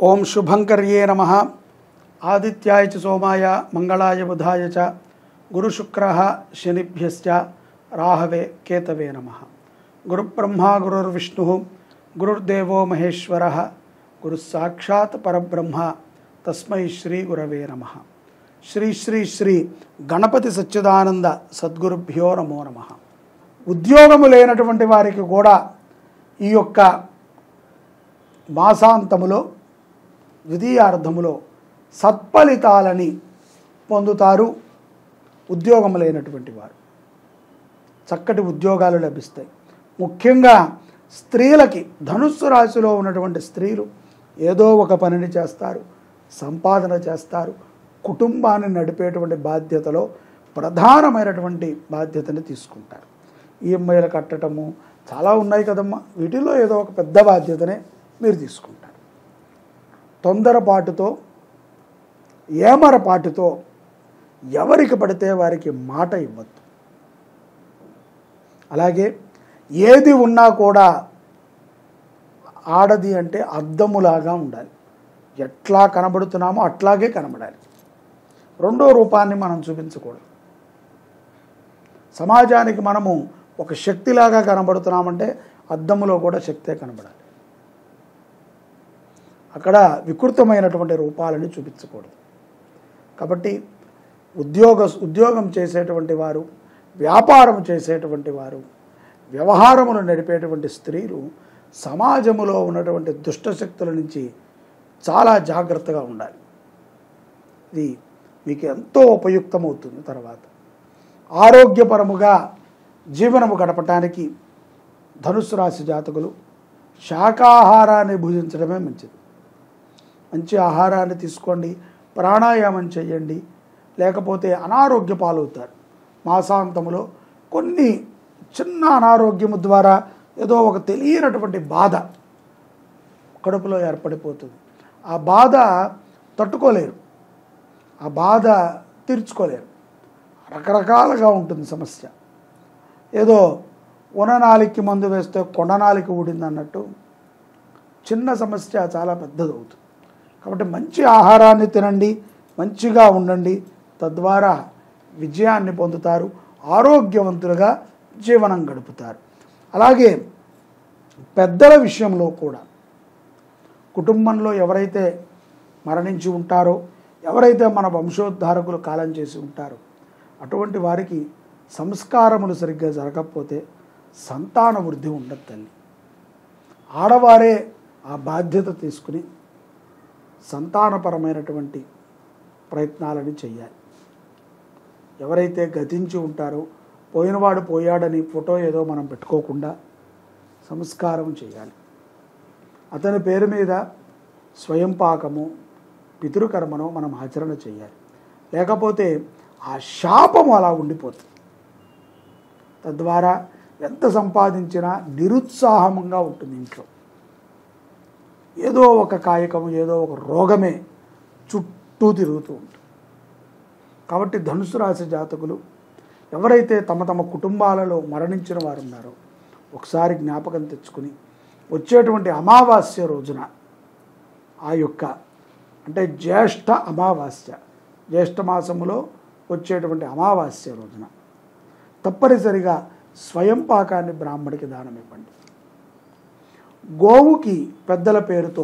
ओं शुभंकर्ये नमः। आदित्याय च सोमाय मंगलाय बुधाय च गुरुशुक्रः शनिभ्यश्च राहवे केतवे नमः। गुरुब्रह्मा गुरुर्विष्णुः गुरुर्देवो महेश्वरः गुरुस्साक्षात् परब्रह्म तस्मै श्री गुरवे नमः। श्री श्री श्री गणपति सच्चिदानंद सद्गुरुभ्यो नमो नमः। ఉద్యోగము లేనటువంటి వారికి కూడా ఈ యొక్క మాసాంతములో ద్వితీయార్థములో సత్ఫలితాలని పొందుతారు. ఉద్యోగము లేనటువంటి వారు చక్కటి ఉద్యోగాలు లభిస్తాయి. ముఖ్యంగా స్త్రీలకి ధనుస్సు రాశిలో ఉన్నటువంటి స్త్రీలు ఏదో ఒక పనిని చేస్తారు, సంపాదన చేస్తారు, కుటుంబాన్ని నడిపేటువంటి బాధ్యతలో ప్రధానమైనటువంటి బాధ్యతని తీసుకుంటారు. ఈఎంఐలు కట్టడము చాలా ఉన్నాయి కదమ్మా, వీటిలో ఏదో ఒక పెద్ద బాధ్యతనే మీరు తీసుకుంటారు. తొందరపాటుతో ఏమరపాటుతో ఎవరికి పడితే వారికి మాట ఇవ్వద్దు. అలాగే ఏది ఉన్నా కూడా ఆడది అంటే అద్దములాగా ఉండాలి. ఎట్లా కనబడుతున్నామో అట్లాగే కనబడాలి. రెండో రూపాన్ని మనం చూపించకూడదు. సమాజానికి మనము ఒక శక్తిలాగా కనబడుతున్నామంటే అద్దములో కూడా శక్తే కనబడాలి. అక్కడ వికృతమైనటువంటి రూపాలని చూపించకూడదు. కాబట్టి ఉద్యోగం చేసేటువంటి వారు, వ్యాపారం చేసేటువంటి వారు, వ్యవహారములు నడిపేటువంటి స్త్రీలు సమాజములో ఉన్నటువంటి దుష్టశక్తుల నుంచి చాలా జాగ్రత్తగా ఉండాలి. ఇది మీకు ఎంతో ఉపయుక్తమవుతుంది. తర్వాత ఆరోగ్యపరముగా జీవనము గడపటానికి ధనుస్సు రాశి జాతకులు శాకాహారాన్ని భుజించడమే మంచిది. మంచి ఆహారాన్ని తీసుకోండి, ప్రాణాయామం చేయండి, లేకపోతే అనారోగ్య పాలవుతారు. మాసాంతములో కొన్ని చిన్న అనారోగ్యము ద్వారా ఏదో ఒక తెలియనటువంటి బాధ కడుపులో ఏర్పడిపోతుంది. ఆ బాధ తట్టుకోలేరు, ఆ బాధ తీర్చుకోలేరు. రకరకాలుగా ఉంటుంది సమస్య. ఏదో ఉననాలికి మందు వేస్తే కొండనాలికి ఊడింది అన్నట్టు చిన్న సమస్య చాలా పెద్దది అవుతుంది. కాబట్టి మంచి ఆహారాన్ని తినండి, మంచిగా ఉండండి, తద్వారా విజయాన్ని పొందుతారు, ఆరోగ్యవంతులుగా జీవనం గడుపుతారు. అలాగే పెద్దల విషయంలో కూడా కుటుంబంలో ఎవరైతే మరణించి ఉంటారో, ఎవరైతే మన వంశోద్ధారకులు కాలం చేసి ఉంటారో అటువంటి వారికి సంస్కారములు సరిగ్గా జరగకపోతే సంతాన వృద్ధి ఉండదు తల్లి. ఆడవారే ఆ బాధ్యత తీసుకుని సంతానపరమైనటువంటి ప్రయత్నాలని చేయాలి. ఎవరైతే గతించి ఉంటారో, పోయినవాడు పోయాడని ఫోటో ఏదో మనం పెట్టుకోకుండా సంస్కారం చేయాలి. అతని పేరు మీద స్వయం పాకము, పితృకర్మను మనం ఆచరణ చేయాలి. లేకపోతే ఆ శాపము అలా ఉండిపోతుంది. తద్వారా ఎంత సంపాదించినా నిరుత్సాహంగా ఉంటుంది ఇంట్లో. ఏదో ఒక కాయకము, ఏదో ఒక రోగమే చుట్టూ తిరుగుతూ ఉంటుంది. కాబట్టి ధనుసు రాశి జాతకులు ఎవరైతే తమ తమ కుటుంబాలలో మరణించిన వారు ఉన్నారో ఒకసారి జ్ఞాపకం తెచ్చుకుని వచ్చేటువంటి అమావాస్య రోజున ఆ యొక్క అంటే జ్యేష్ఠ అమావాస్య, జ్యేష్ఠ మాసములో వచ్చేటువంటి అమావాస్య రోజున తప్పనిసరిగా స్వయం పాకాన్ని బ్రాహ్మడికి దానం ఇవ్వండి. గోవుకి పెద్దల పేరుతో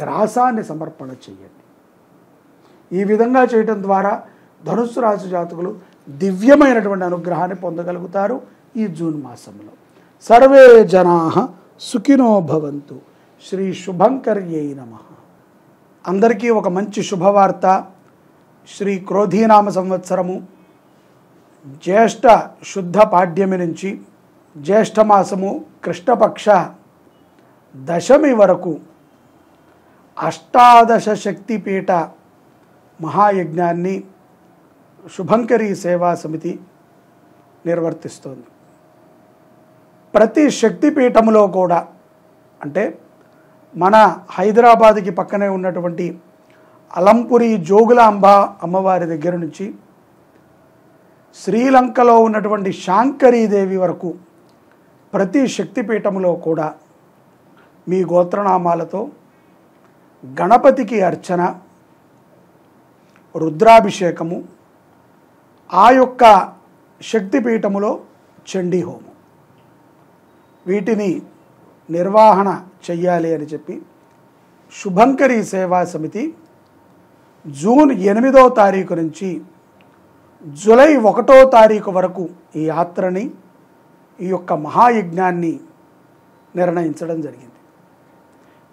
గ్రాసాన్ని సమర్పణ చేయండి. ఈ విధంగా చేయటం ద్వారా ధనుస్సు రాశి జాతకులు దివ్యమైనటువంటి అనుగ్రహాన్ని పొందగలుగుతారు. ఈ జూన్ మాసంలో సర్వే జనాః సుఖినో భవంతు. శ్రీ శుభంకర్యై నమః. అందరికీ ఒక మంచి శుభవార్త. శ్రీ క్రోధీనామ సంవత్సరము జ్యేష్ఠ శుద్ధ పాడ్యమి నుంచి జ్యేష్ఠమాసము కృష్ణపక్ష దశమి వరకు అష్టాదశ శక్తిపీఠ మహాయజ్ఞాన్ని శుభంకరీ సేవా సమితి నిర్వర్తిస్తోంది. ప్రతి శక్తిపీఠములో కూడా అంటే మన హైదరాబాద్కి పక్కనే ఉన్నటువంటి అలంపురి జోగులాంబ అమ్మవారి దగ్గర నుంచి శ్రీలంకలో ఉన్నటువంటి శాంకరీదేవి వరకు ప్రతి శక్తిపీఠములో కూడా మీ గోత్రనామాలతో గణపతికి అర్చన, రుద్రాభిషేకము, ఆ యొక్క శక్తిపీఠములో చండీ హోమం, వీటిని నిర్వహణ చెయ్యాలి అని చెప్పి శుభంకరి సేవా సమితి జూన్ 8వ తారీఖు నుంచి జూలై 1వ తారీఖు వరకు ఈ యాత్రని, ఈ యొక్క మహాయజ్ఞాన్ని నిర్ణయించడం జరిగింది.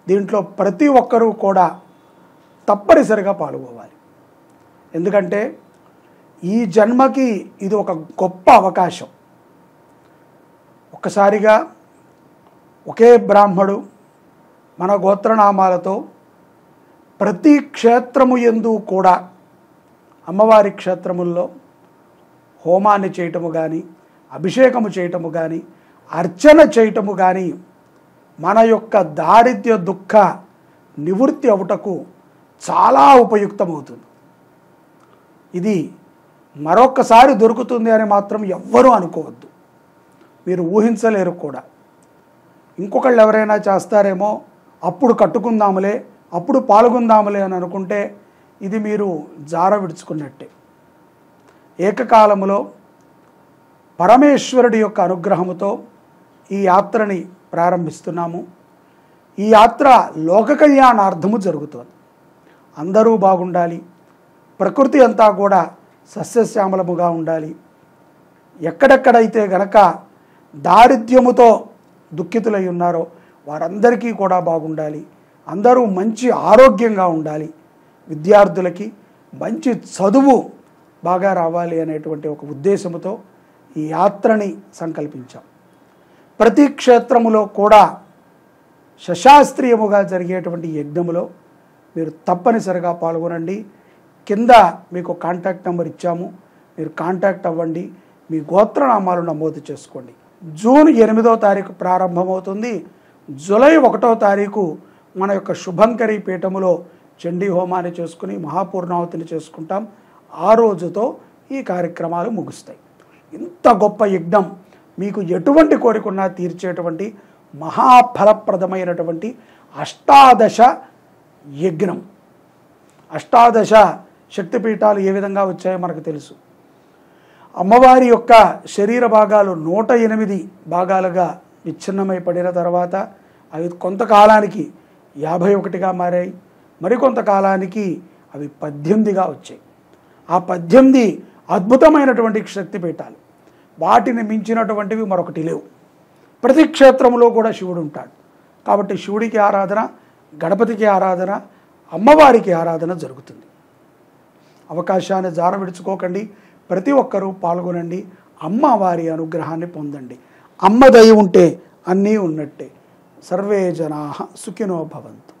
దీంట్లో ప్రతి ఒక్కరూ కూడా తప్పనిసరిగా పాల్గొవాలి. ఎందుకంటే ఈ జన్మకి ఇది ఒక గొప్ప అవకాశం. ఒక్కసారిగా ఒకే బ్రాహ్మడు మన గోత్రనామాలతో ప్రతి క్షేత్రము యందు కూడా అమ్మవారి క్షేత్రముల్లో హోమాన్ని చేయటము కానీ, అభిషేకము చేయటము కానీ, అర్చన చేయటము కానీ మన యొక్క దారిద్ర్య దుఃఖ నివృత్తి అవుటకు చాలా ఉపయుక్తమవుతుంది. ఇది మరొక్కసారి దొరుకుతుంది అని మాత్రం ఎవ్వరూ అనుకోవద్దు, మీరు ఊహించలేరు కూడా. ఇంకొకళ్ళు ఎవరైనా చేస్తారేమో, అప్పుడు కట్టుకుందాములే, అప్పుడు పాల్గొందాములే అని అనుకుంటే ఇది మీరు జార విడుచుకున్నట్టే. ఏకకాలములో పరమేశ్వరుడి యొక్క అనుగ్రహముతో ఈ యాత్రని ప్రారంభిస్తున్నాము. ఈ యాత్ర లోక కళ్యాణార్థము జరుగుతుంది. అందరూ బాగుండాలి, ప్రకృతి అంతా కూడా సస్యశ్యామలముగా ఉండాలి. ఎక్కడెక్కడైతే గనక దారిద్ర్యముతో దుఃఖితులై ఉన్నారో వారందరికీ కూడా బాగుండాలి, అందరూ మంచి ఆరోగ్యంగా ఉండాలి, విద్యార్థులకి మంచి చదువు బాగా రావాలి అనేటువంటి ఒక ఉద్దేశంతో ఈ యాత్రని సంకల్పించాం. ప్రతి క్షేత్రములో కూడా శశాస్త్రీయముగా జరిగేటువంటి యజ్ఞములో మీరు తప్పనిసరిగా పాల్గొనండి. కింద మీకు కాంటాక్ట్ నెంబర్ ఇచ్చాము, మీరు కాంటాక్ట్ అవ్వండి, మీ గోత్రనామాలు నమోదు చేసుకోండి. జూన్ 8వ తారీఖు ప్రారంభమవుతుంది. జూలై 1వ తారీఖు మన యొక్క శుభంకరి పీఠములో చండీ హోమాన్ని చేసుకుని మహాపూర్ణావతిని చేసుకుంటాం. ఆ రోజుతో ఈ కార్యక్రమాలు ముగుస్తాయి. ఇంత గొప్ప యజ్ఞం, మీకు ఎటువంటి కోరికన్నా తీర్చేటువంటి మహాఫలప్రదమైనటువంటి అష్టాదశ యజ్ఞం. అష్టాదశ శక్తిపీఠాలు ఏ విధంగా వచ్చాయో మనకు తెలుసు. అమ్మవారి యొక్క శరీర భాగాలు 108 భాగాలుగా విచ్ఛిన్నమై పడిన తర్వాత అవి కొంతకాలానికి 51గా మారాయి, మరికొంతకాలానికి అవి 18గా వచ్చాయి. ఆ 18 అద్భుతమైనటువంటి శక్తిపీఠాలు, వాటిని మించినటువంటివి మరొకటి లేవు. ప్రతి క్షేత్రంలో కూడా శివుడు ఉంటాడు. కాబట్టి శివుడికి ఆరాధన, గణపతికి ఆరాధన, అమ్మవారికి ఆరాధన జరుగుతుంది. అవకాశాన్ని జార విడుచుకోకండి, ప్రతి ఒక్కరూ పాల్గొనండి, అమ్మవారి అనుగ్రహాన్ని పొందండి. అమ్మ దయ ఉంటే అన్నీ ఉన్నట్టే. సర్వే జనాః సుఖినో భవంతు.